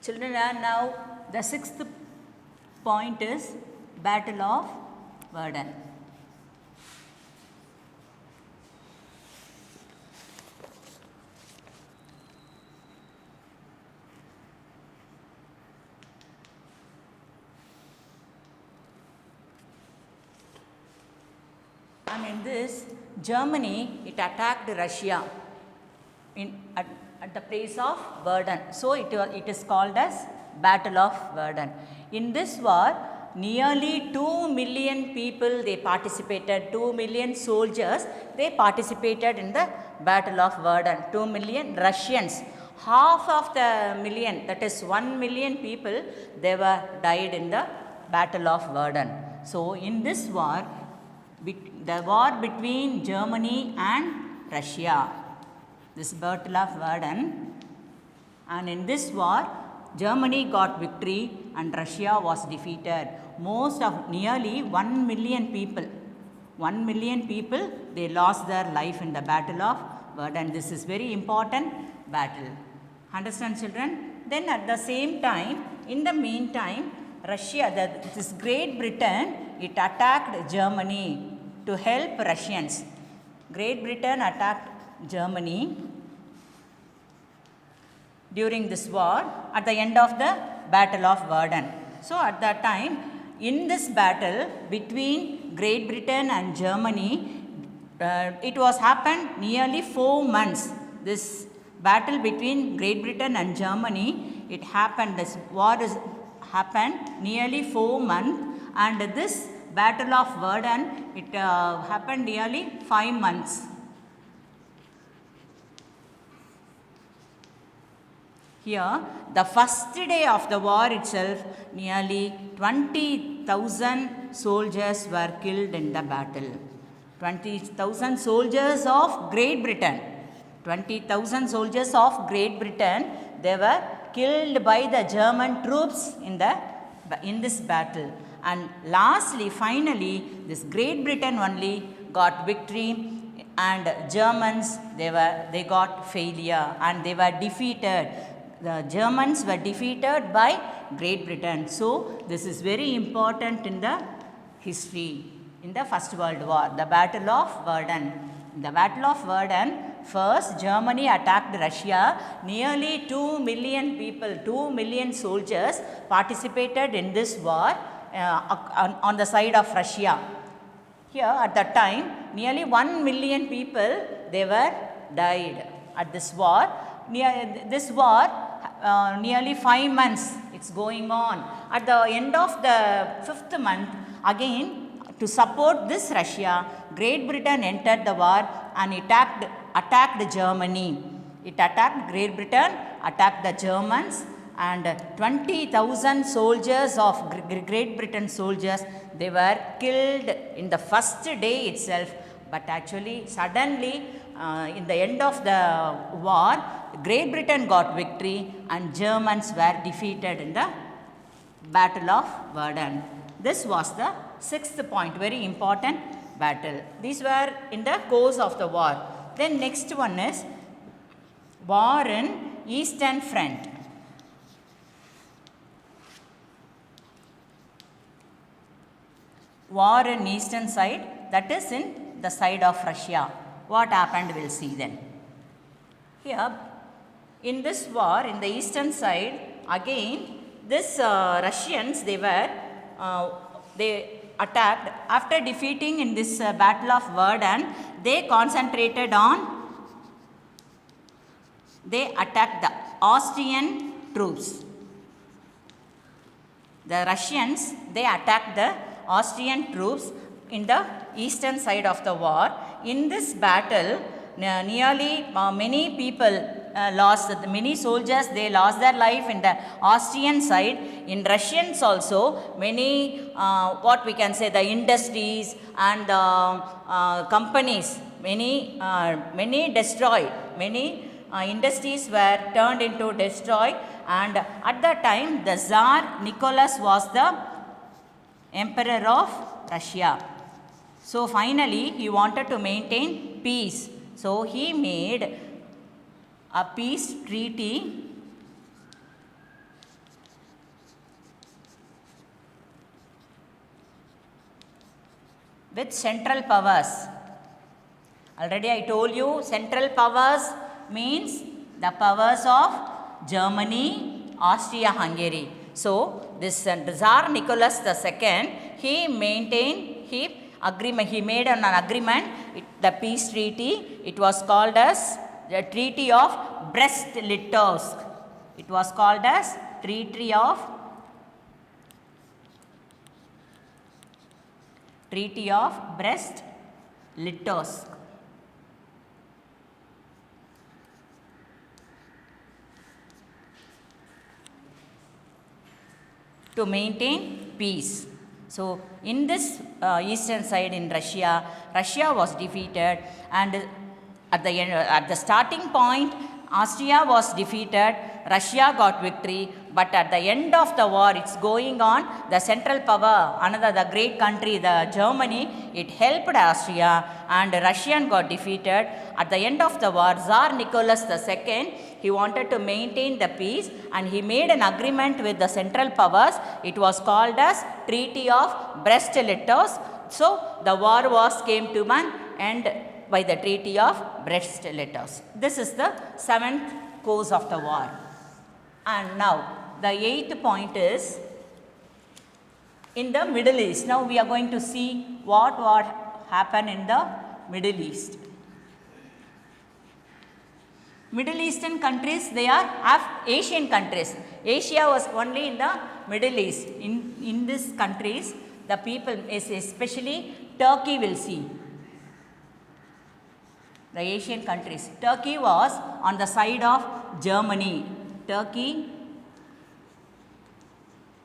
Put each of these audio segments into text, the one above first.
Children, now the sixth point is Battle of Verdun. And in this, Germany, it attacked Russia at the place of Verdun. So it is called as Battle of Verdun. In this war, nearly 2 million people they participated, 2 million soldiers they participated in the Battle of Verdun. 2 million Russians. Half of the million, that is 1 million people, they were died in the Battle of Verdun. So in this war, the war between Germany and Russia, this Battle of Verdun, and in this war, Germany got victory and Russia was defeated. Nearly 1 million people, 1 million people, they lost their life in the Battle of Verdun. This is very important battle. Understand, children? Then at the same time, in the meantime, this Great Britain, it attacked Germany to help Russians. Great Britain attacked Germany during this war at the end of the Battle of Verdun. So at that time, in this battle between Great Britain and Germany, it was happened nearly 4 months. This battle between Great Britain and Germany, this war happened nearly 4 months, and this Battle of Verdun, it happened nearly 5 months. Here, the first day of the war itself, nearly 20,000 soldiers were killed in the battle. 20,000 soldiers of Great Britain. 20,000 soldiers of Great Britain, they were killed by the German troops in this battle. And lastly, finally, this Great Britain only got victory, and Germans, they got failure and they were defeated. The Germans were defeated by Great Britain. So this is very important in the history, in the First World War, the Battle of Verdun. In the Battle of Verdun, first Germany attacked Russia. Nearly 2 million people, 2 million soldiers participated in this war on the side of Russia. Here at that time, nearly 1 million people, they were died at this war. This war, nearly 5 months it's going on. At the end of the 5th month, again to support this Russia, Great Britain entered the war and attacked Germany. It attacked Great Britain, attacked the Germans, and 20,000 soldiers of Great Britain soldiers, they were killed in the first day itself. But actually, suddenly, in the end of the war, Great Britain got victory and Germans were defeated in the Battle of Verdun. This was the 6th point, very important battle. These were in the course of the war. Then next one is War in Eastern Front. War in eastern side, that is in the side of Russia. What happened, we'll see then. Here, in this war, in the eastern side, again, this Russians, they attacked. After defeating in this Battle of Verdun, they attacked the Austrian troops. The Russians, they attacked the Austrian troops in the eastern side of the war. In this battle, nearly many people many soldiers, they lost their life in the Austrian side. In Russians also, many, what we can say, the industries and the companies, many destroyed. Many industries were turned into destroyed. And at that time, the Tsar Nicholas was the Emperor of Russia. So finally, he wanted to maintain peace. So he made a peace treaty with central powers. Already I told you central powers means the powers of Germany, Austria-Hungary. So this Tsar Nicholas II, he maintained, he made an agreement, the peace treaty. It was called as the Treaty of Brest-Litovsk. It was called as Treaty of Brest-Litovsk. To maintain peace. So in this eastern side in Russia, Russia was defeated, and at the end, at the starting point, Austria was defeated, Russia got victory, but at the end of the war, it's going on, the central power, another the great country, the Germany, it helped Austria, and Russian got defeated. At the end of the war, Tsar Nicholas II, he wanted to maintain the peace, and he made an agreement with the central powers. It was called as Treaty of Brest-Litovsk. So the war came to an end by the Treaty of Brest-Litovsk. This is the 7th cause of the war. And now the 8th point is in the Middle East. Now we are going to see what happened in the Middle East. Middle Eastern countries, they are Asian countries. Asia was only in the Middle East. In these countries, the people, especially Turkey, will see. The Asian countries. Turkey was on the side of Germany. Turkey,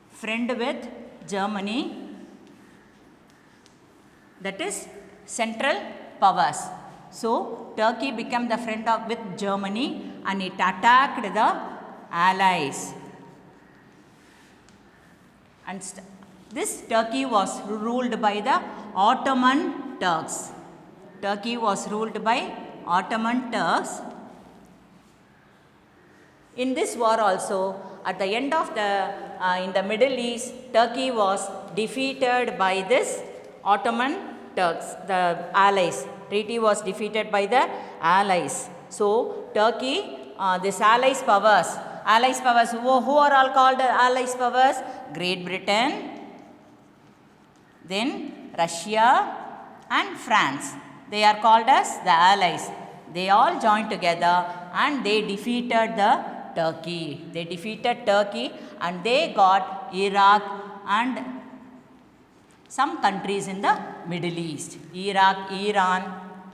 friend with Germany. That is central powers. So Turkey became the friend with Germany, and it attacked the allies. And this Turkey was ruled by the Ottoman Turks. Turkey was ruled by Ottoman Turks. In this war also, at the end of the in the Middle East, Turkey was defeated by this Ottoman Turks, the allies. Treaty was defeated by the allies. So Turkey, this allies powers, who are all called allies powers? Great Britain, then Russia and France. They are called as the allies. They all joined together and they defeated the Turkey. They defeated Turkey and they got Iraq and some countries in the Middle East. Iraq, Iran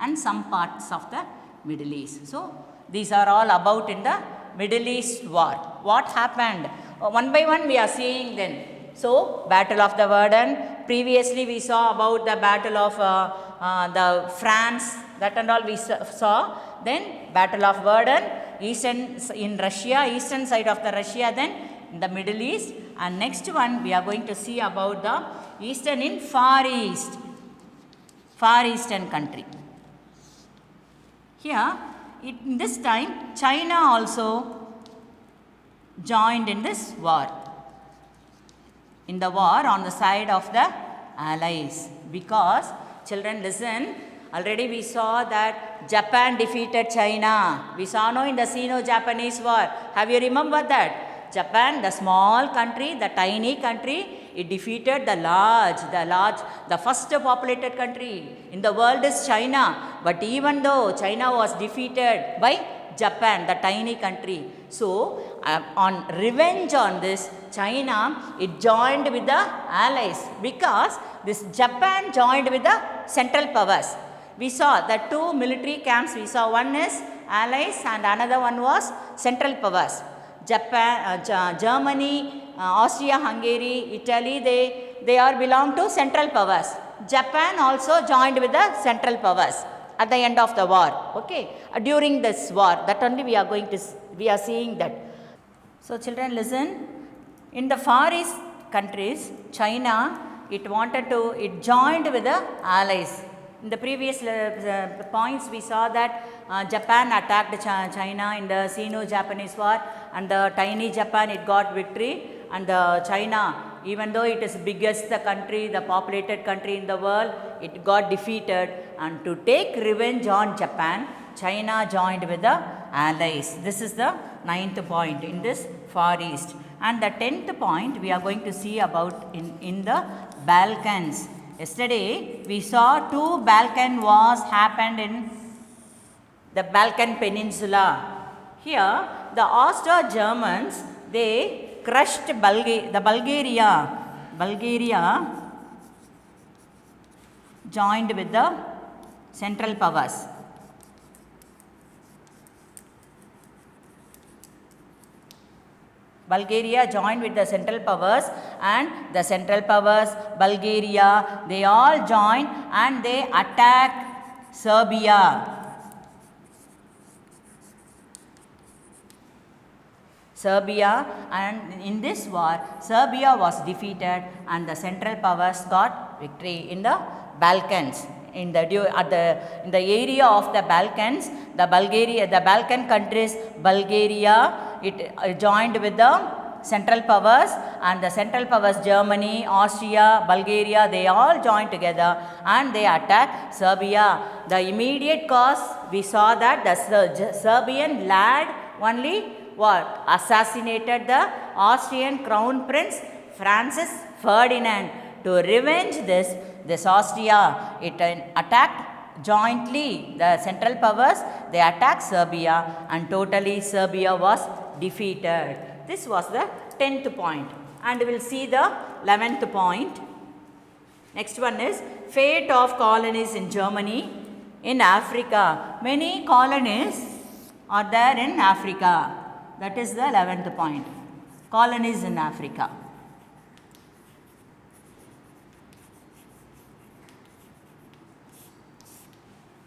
and some parts of the Middle East. So these are all about in the Middle East war. What happened? One by one we are seeing then. So Battle of the Verdun. Previously we saw about the Battle of the France. That and all we saw. Then Battle of Verdun. Eastern in Russia, eastern side of the Russia, then in the Middle East, and next one we are going to see about the eastern in Far East, Far Eastern country. Here, in this time, China also joined in this war. In the war on the side of the allies, because children listen. Already we saw that Japan defeated China. We saw now in the Sino-Japanese war. Have you remembered that? Japan, the small country, the tiny country, it defeated the first populated country in the world is China. But even though China was defeated by Japan, the tiny country. So, on revenge on this, China, it joined with the allies because this Japan joined with the central powers. We saw the two military camps. We saw one is allies and another one was central powers. Japan, Germany, Austria-Hungary, Italy, they are belong to central powers. Japan also joined with the central powers at the end of the war. Okay, during this war, that only we are seeing that. So children listen. In the Far East countries, China, it joined with the allies. In the previous points, we saw that Japan attacked China in the Sino-Japanese war, and the tiny Japan, it got victory, and China even though it is biggest the country, the populated country in the world, it got defeated, and to take revenge on Japan, China joined with the allies. This is the 9th point in this Far East. And the 10th point we are going to see about in the Balkans. Yesterday we saw 2 Balkan wars happened in the Balkan Peninsula. Here the Austro-Germans, they crushed Bulgaria. Bulgaria joined with the Central Powers. Bulgaria joined with the Central Powers, and the Central Powers, Bulgaria, they all joined and they attacked Serbia. And in this war, Serbia was defeated and the Central Powers got victory in the Balkans. In the area of the Balkans, the Balkan countries, Bulgaria, it joined with the Central Powers, and the Central Powers, Germany, Austria, Bulgaria, they all joined together and they attacked Serbia. The immediate cause, we saw that the Serbian lad only assassinated the Austrian Crown Prince Francis Ferdinand. To revenge this Austria, it attacked jointly the Central Powers, they attacked Serbia, and totally Serbia was defeated. This was the 10th point. And we will see the 11th point. Next one is fate of colonies in Germany, in Africa. Many colonies are there in Africa. That is the 11th point. Colonies in Africa.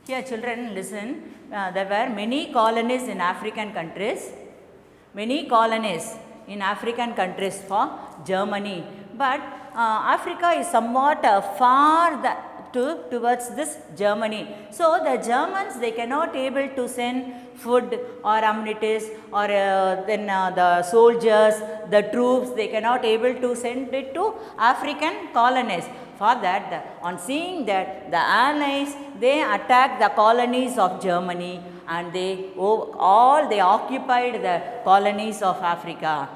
Here children listen, there were many colonies in African countries, many colonies in African countries for Germany, but Africa is somewhat far towards this Germany. So the Germans, they cannot able to send food or amenities or then the soldiers, the troops, they cannot able to send it to African colonies. For that, on seeing that, the Allies, they attacked the colonies of Germany and they occupied the colonies of Africa.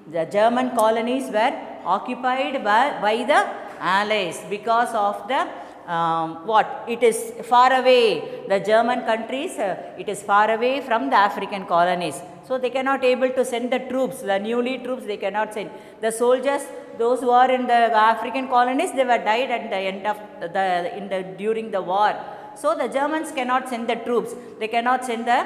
The German colonies were occupied by the Allies because of the it is far away, the German countries, it is far away from the African colonies. So they cannot able to send the troops, the newly troops they cannot send. The soldiers, those who are in the African colonies, they were died at the end of during the war. So the Germans cannot send the troops, they cannot send the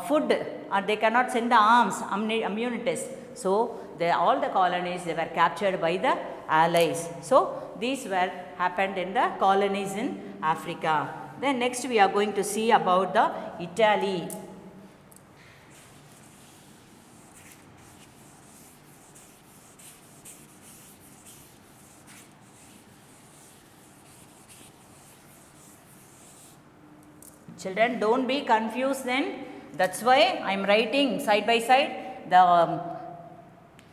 food, and they cannot send the arms, ammunities. So all the colonies, they were captured by the Allies. So these were happened in the colonies in Africa. Then next we are going to see about the Italy. Children, don't be confused then. That's why I am writing side by side. The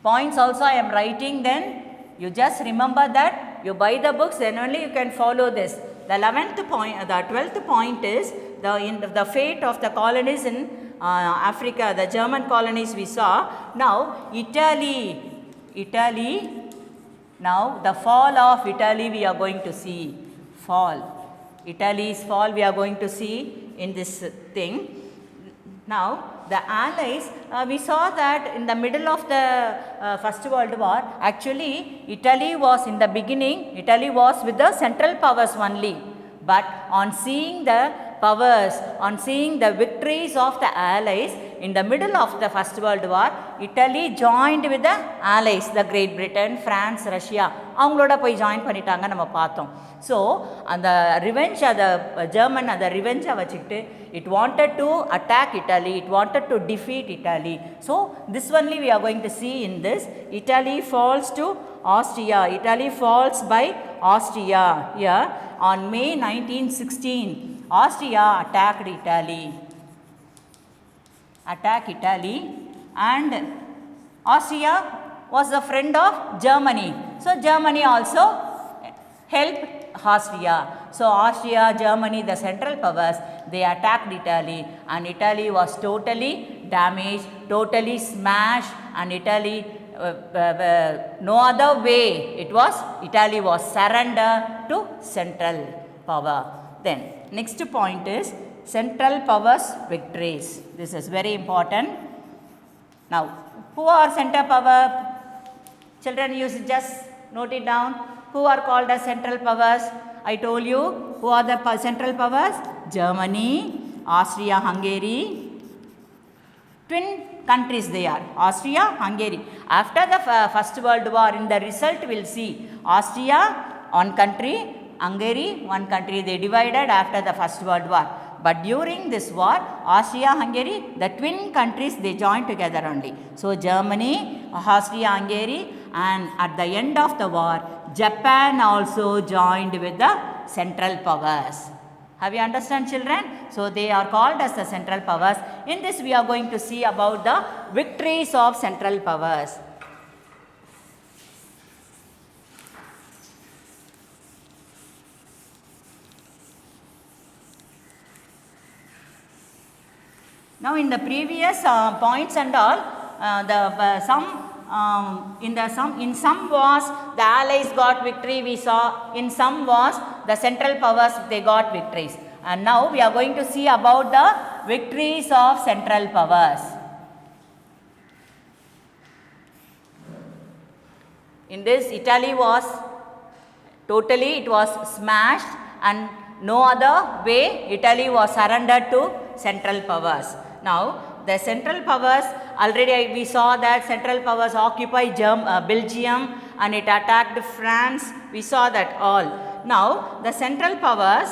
points also I am writing then. You just remember that. You buy the books, then only you can follow this. The 11th point, the 12th point is the fate of the colonies in Africa, the German colonies we saw. Now, Italy, now the fall of Italy we are going to see. Italy's fall we are going to see in this thing. Now, the Allies, we saw that in the middle of the First World War, actually Italy was in the beginning, Italy was with the Central Powers only. But on seeing the powers, on seeing the victories of the Allies, in the middle of the First World War, Italy joined with the Allies, the Great Britain, France, Russia. அவங்களோட போய் join பண்ணிட்டாங்க நம்ம பார்த்தோம். So அந்த revenge அதை German அந்த ரிவெஞ்சை வச்சுக்கிட்டு it wanted to attack Italy, it wanted to defeat Italy. So this only we are going to see in this. Italy falls to Austria. Italy falls by Austria. Here on May 1916, Austria attacked Italy. And Austria was a friend of Germany. So Germany also helped Austria. So Austria, Germany, the central powers, they attacked Italy, and Italy was totally damaged, totally smashed, and Italy, no other way, Italy was surrendered to central power. Then next point is central powers victories. This is very important. Now, who are central power? Children, you just note it down. Who are called as central powers? I told you who are the central powers? Germany, Austria, Hungary. Twin countries they are, Austria, Hungary. After the First World War, in the result we will see Austria one country, Hungary one country, they divided after the First World War. But during this war, Austria, Hungary, the twin countries, they joined together only. So Germany, Austria, Hungary, and at the end of the war, Japan also joined with the central powers. Have you understand, children? So they are called as the central powers. In this we are going to see about the victories of central powers. Now in the previous points and all, in some wars the allies got victory, we saw. In some wars the central powers, they got victories. And now we are going to see about the victories of central powers. In this, Italy was totally, it was smashed, and no other way Italy was surrendered to central powers. Now the central powers, already we saw that central powers occupied Belgium, and it attacked France. We saw that all. Now the central powers,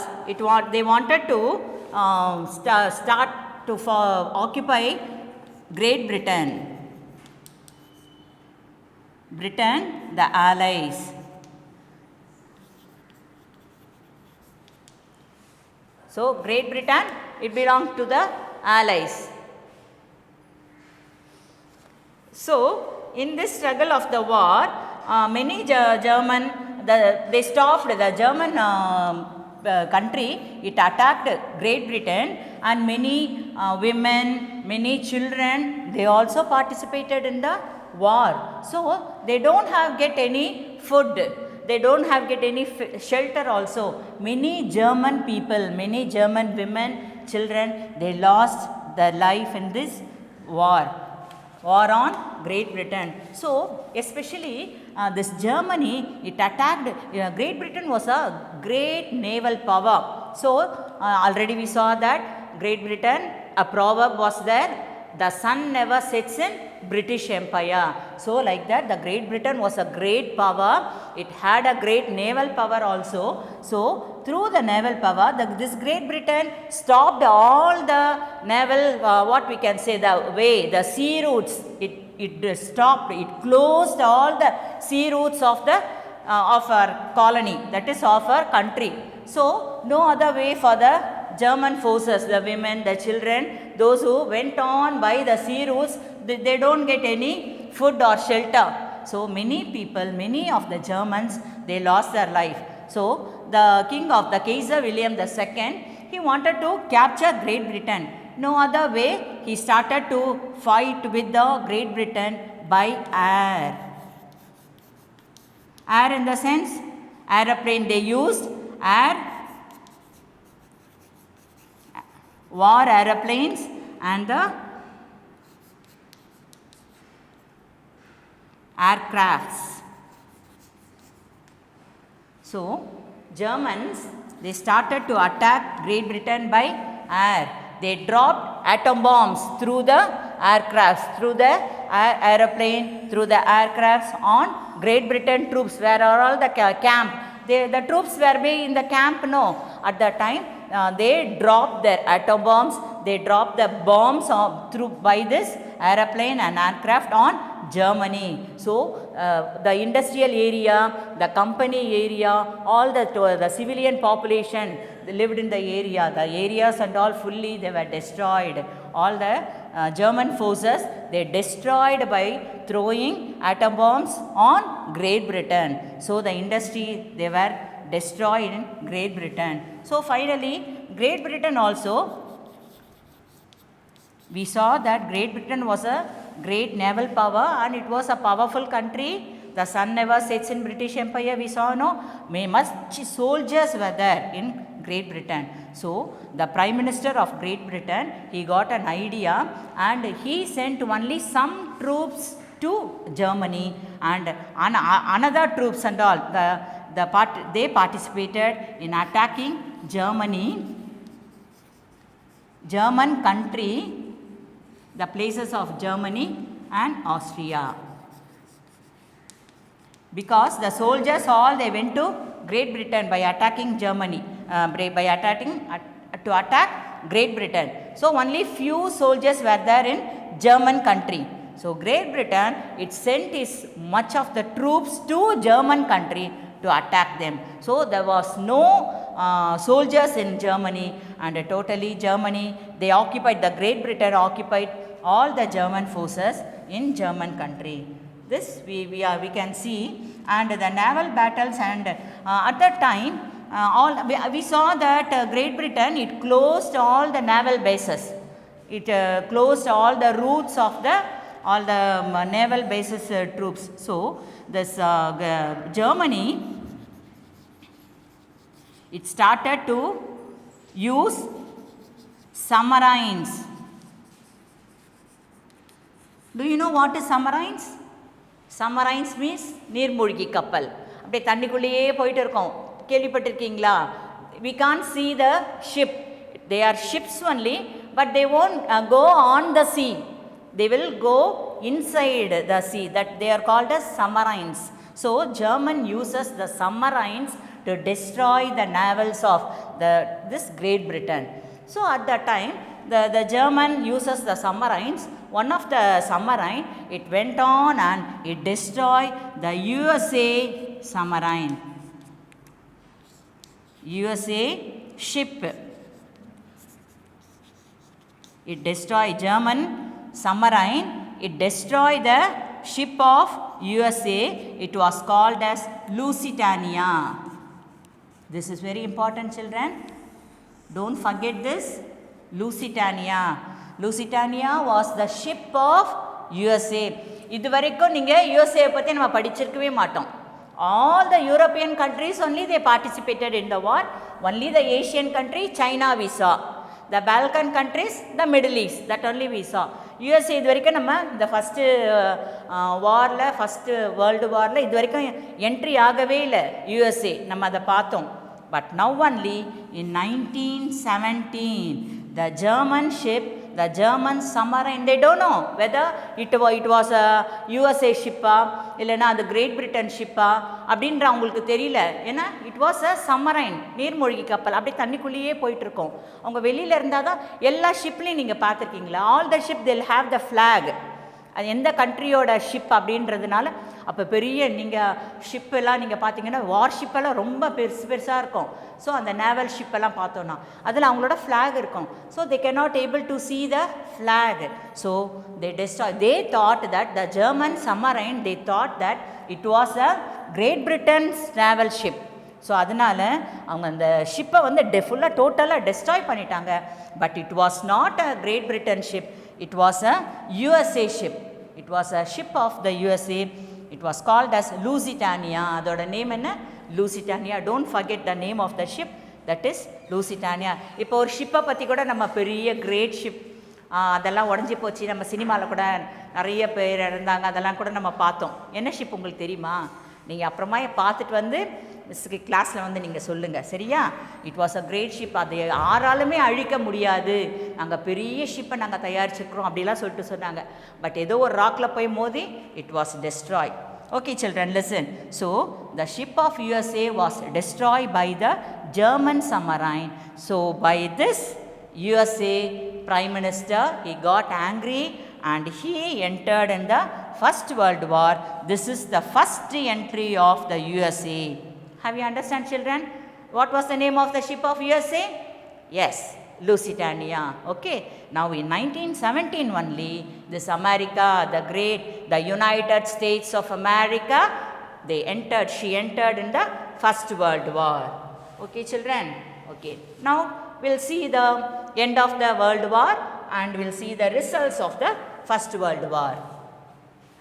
they wanted to start to occupy Great Britain. Britain, the allies. So Great Britain, it belonged to the allies. So in this struggle of the war, many they stopped the German country. It attacked Great Britain, and many women, many children, they also participated in the war. So they don't get any food, they don't get any shelter also. Many German people, many German women, children, they lost their life in this war on Great Britain. So especially this Germany, it attacked, Great Britain was a great naval power. So already we saw that Great Britain, a proverb was there, the sun never sets in British Empire. So like that, the Great Britain was a great power. It had a great naval power also. So through the naval power, this Great Britain stopped all the naval, what we can say, the sea routes. It stopped, it closed all the sea routes of our colony, that is of our country. So no other way for the German forces, the women, the children, those who went on by the sea routes, they don't get any food or shelter. So many people, many of the Germans, they lost their life. So the Kaiser William II, he wanted to capture Great Britain. No other way, he started to fight with the Great Britain by air. Air in the sense, aeroplane they used, war aeroplanes, and the aircrafts. So Germans, they started to attack Great Britain by air. They dropped atom bombs through the aircrafts, through the aeroplane, through the aircrafts on Great Britain troops. Where are all the camp? The troops were being in the camp? No. At that time, they dropped their atom bombs. They dropped the bombs by this aeroplane and aircraft on Germany. So the industrial area, the company area, all the civilian population, they lived in the area. The areas and all fully they were destroyed. All the German forces, they destroyed by throwing atom bombs on Great Britain. So the industry, they were destroyed in Great Britain. So finally Great Britain also, we saw that Great Britain was a great naval power and it was a powerful country. The sun never sets in British Empire, we saw, no? Much soldiers were there in Great Britain. So the Prime Minister of Great Britain, he got an idea and he sent only some troops to Germany and another troops and all. They participated in attacking German country, the places of Germany and Austria. Because the soldiers all, they went to Great Britain by attacking Germany, to attack Great Britain. So only few soldiers were there in German country. So Great Britain, it sent its much of the troops to German country to attack them. So there was no soldiers in Germany, and totally Germany, they occupied, the Great Britain occupied all the German forces in German country. This we can see, and the naval battles, and at that time we saw that Great Britain, it closed all the naval bases. It closed all the routes of all the naval bases troops. So this Germany, it started to use submarines. Do you know what is submarines? Submarines means நீர்மூழ்கி கப்பல். அப்படியே தண்ணிக்குள்ளேயே போயிட்டு இருக்கோம். கேள்விப்பட்டிருக்கீங்களா? We can't see the ship. They are ships only, but they won't go on the sea. They will go inside the sea. That they are called as submarines. So German uses the submarines to destroy the navals of this Great Britain. So at that time, the German uses the submarines. One of the submarine, it went on and it destroyed the USA submarine. USA ship. It destroyed German submarine. It destroyed the ship of USA. It was called as Lusitania. This is very important, children. Don't forget this. Lusitania. Lusitania was the ship of USA. இதுவரைக்கும் நீங்கள் USA பற்றி நம்ம படிச்சிருக்கவே மாட்டோம். All the European countries only they participated in the war. Only the Asian country, China we saw. The Balkan countries, the Middle East, that only we saw. USA இது வரைக்கும் நம்ம இந்த first வாரில், ஃபஸ்ட்டு வேர்ல்டு வாரில் இது வரைக்கும் entry ஆகவே இல்லை USA. நம்ம அதை பார்த்தோம். But now only in 1917, the German ship, the German submarine, they don't know whether it was a USA ship இல்லைன்னா அது கிரேட் பிரிட்டன் ஷிப்பா அப்படின்ற அவங்களுக்கு தெரியல. ஏன்னா இட் வாஸ் அ சம்மரைன், நீர்மூழ்கி கப்பல், அப்படியே தண்ணிக்குள்ளேயே போயிட்டுருக்கோம். அவங்க வெளியில் இருந்தால் தான் எல்லா ஷிப்லேயும் நீங்கள் பார்த்துருக்கீங்களா? ஆல் த ஷிப் தில் ஹாவ் த ஃப்ளாக். அது எந்த கண்ட்ரியோட ஷிப் அப்படின்றதுனால அப்போ பெரிய நீங்கள் ஷிப்பெல்லாம் நீங்கள் பார்த்தீங்கன்னா வார் ஷிப்பெல்லாம் ரொம்ப பெருசாக இருக்கும். ஸோ அந்த நேவல் ஷிப்பெல்லாம் பார்த்தோன்னா அதில் அவங்களோட ஃப்ளாக் இருக்கும். So they cannot able to see the flag. So they thought that the German submarine, they thought that it was a Great Britain's naval ship. So அதனால் அவங்க அந்த ஷிப்பை வந்து ஃபுல்லாக டோட்டலாக டெஸ்ட்ராய் பண்ணிட்டாங்க. But it was not a Great Britain ship, it was a USA ship. It was a ship of the USA. It was called as Lusitania. அதோட name என்ன? Lusitania. Don't forget the name of the ship, that is Lusitania. இப்போ ஒரு ஷிப்பை பற்றி கூட நம்ம பெரிய great ship அதெல்லாம் உடஞ்சி போச்சு, நம்ம சினிமாவில் கூட நிறைய பேர் இருந்தாங்க, அதெல்லாம் கூட நம்ம பார்த்தோம். என்ன ஷிப் உங்களுக்கு தெரியுமா? நீங்கள் அப்புறமா பார்த்துட்டு வந்து மிஸ்ஸுக்கு கிளாஸில் வந்து நீங்கள் சொல்லுங்கள், சரியா? It was a great ship. அதை யாராலுமே அழிக்க முடியாது, நாங்கள் பெரிய ஷிப்பை நாங்கள் தயாரிச்சிருக்கிறோம் அப்படிலாம் சொல்லிட்டு சொன்னாங்க. பட் ஏதோ ஒரு ராக்கில் போய் மோதி it was destroy. Okay children, listen. So the ship of USA was destroyed by the German submarine. So by this USA Prime Minister, he got angry and he entered in the First World War. This is the first entry of the USA. Have you understand children? What was the name of the ship of USA? Yes, Lusitania. Okay. Now in 1917 only, this America, the great, the United States of America, she entered in the First World War. Okay, children? Okay. Now, we'll see the end of the World War and we'll see the results of the First World War.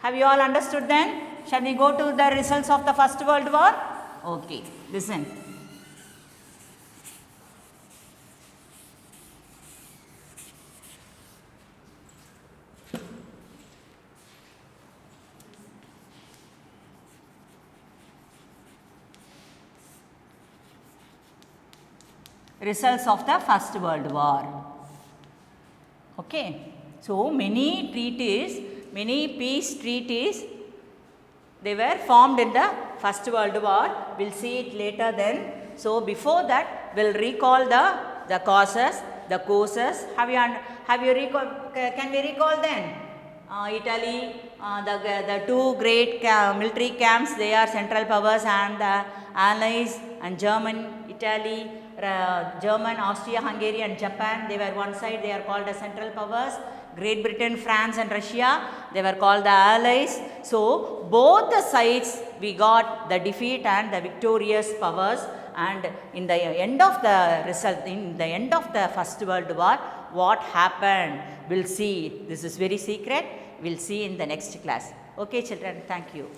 Have you all understood then? Shall we go to the results of the First World War? Okay, listen. Results of the First World War. Okay. So, many treaties, many peace treaties, they were formed in the First World War. We will see it later then. So, before that, we will recall the causes, the causes. Have you recall, can we recall then? Italy, the two great military camps, they are Central Powers and the Allies, and Italy, German, Austria, Hungary and Japan, they were one side, they are called the Central Powers. Great Britain, France and Russia, they were called the Allies. So, both the sides we got the defeat and the victorious powers, and in the end of the result, in the end of the First World War, what happened, we'll see. This is very secret, we'll see in the next class. Okay children, thank you.